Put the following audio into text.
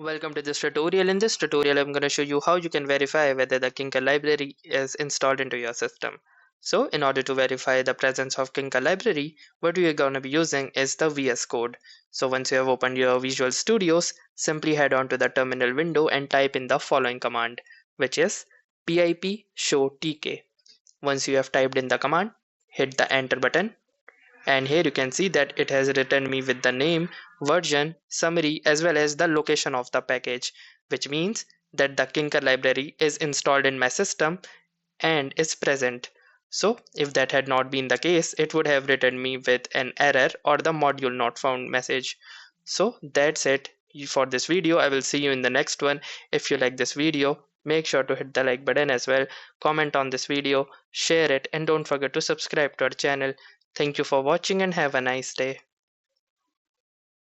Welcome to this tutorial. In this tutorial, I'm going to show you how you can verify whether the Tkinter library is installed into your system. So in order to verify the presence of Tkinter library, what we are going to be using is the VS Code. So once you have opened your Visual Studios, simply head on to the terminal window and type in the following command, which is pip show tk. Once you have typed in the command, hit the enter button, and here you can see that it has written me with the name, version, summary, as well as the location of the package, which means that the Tkinter library is installed in my system and is present. So if that had not been the case, it would have written me with an error or the module not found message. So that's it for this video. I will see you in the next one. If you like this video, make sure to hit the like button as well, comment on this video, share it, and don't forget to subscribe to our channel. Thank you for watching and have a nice day.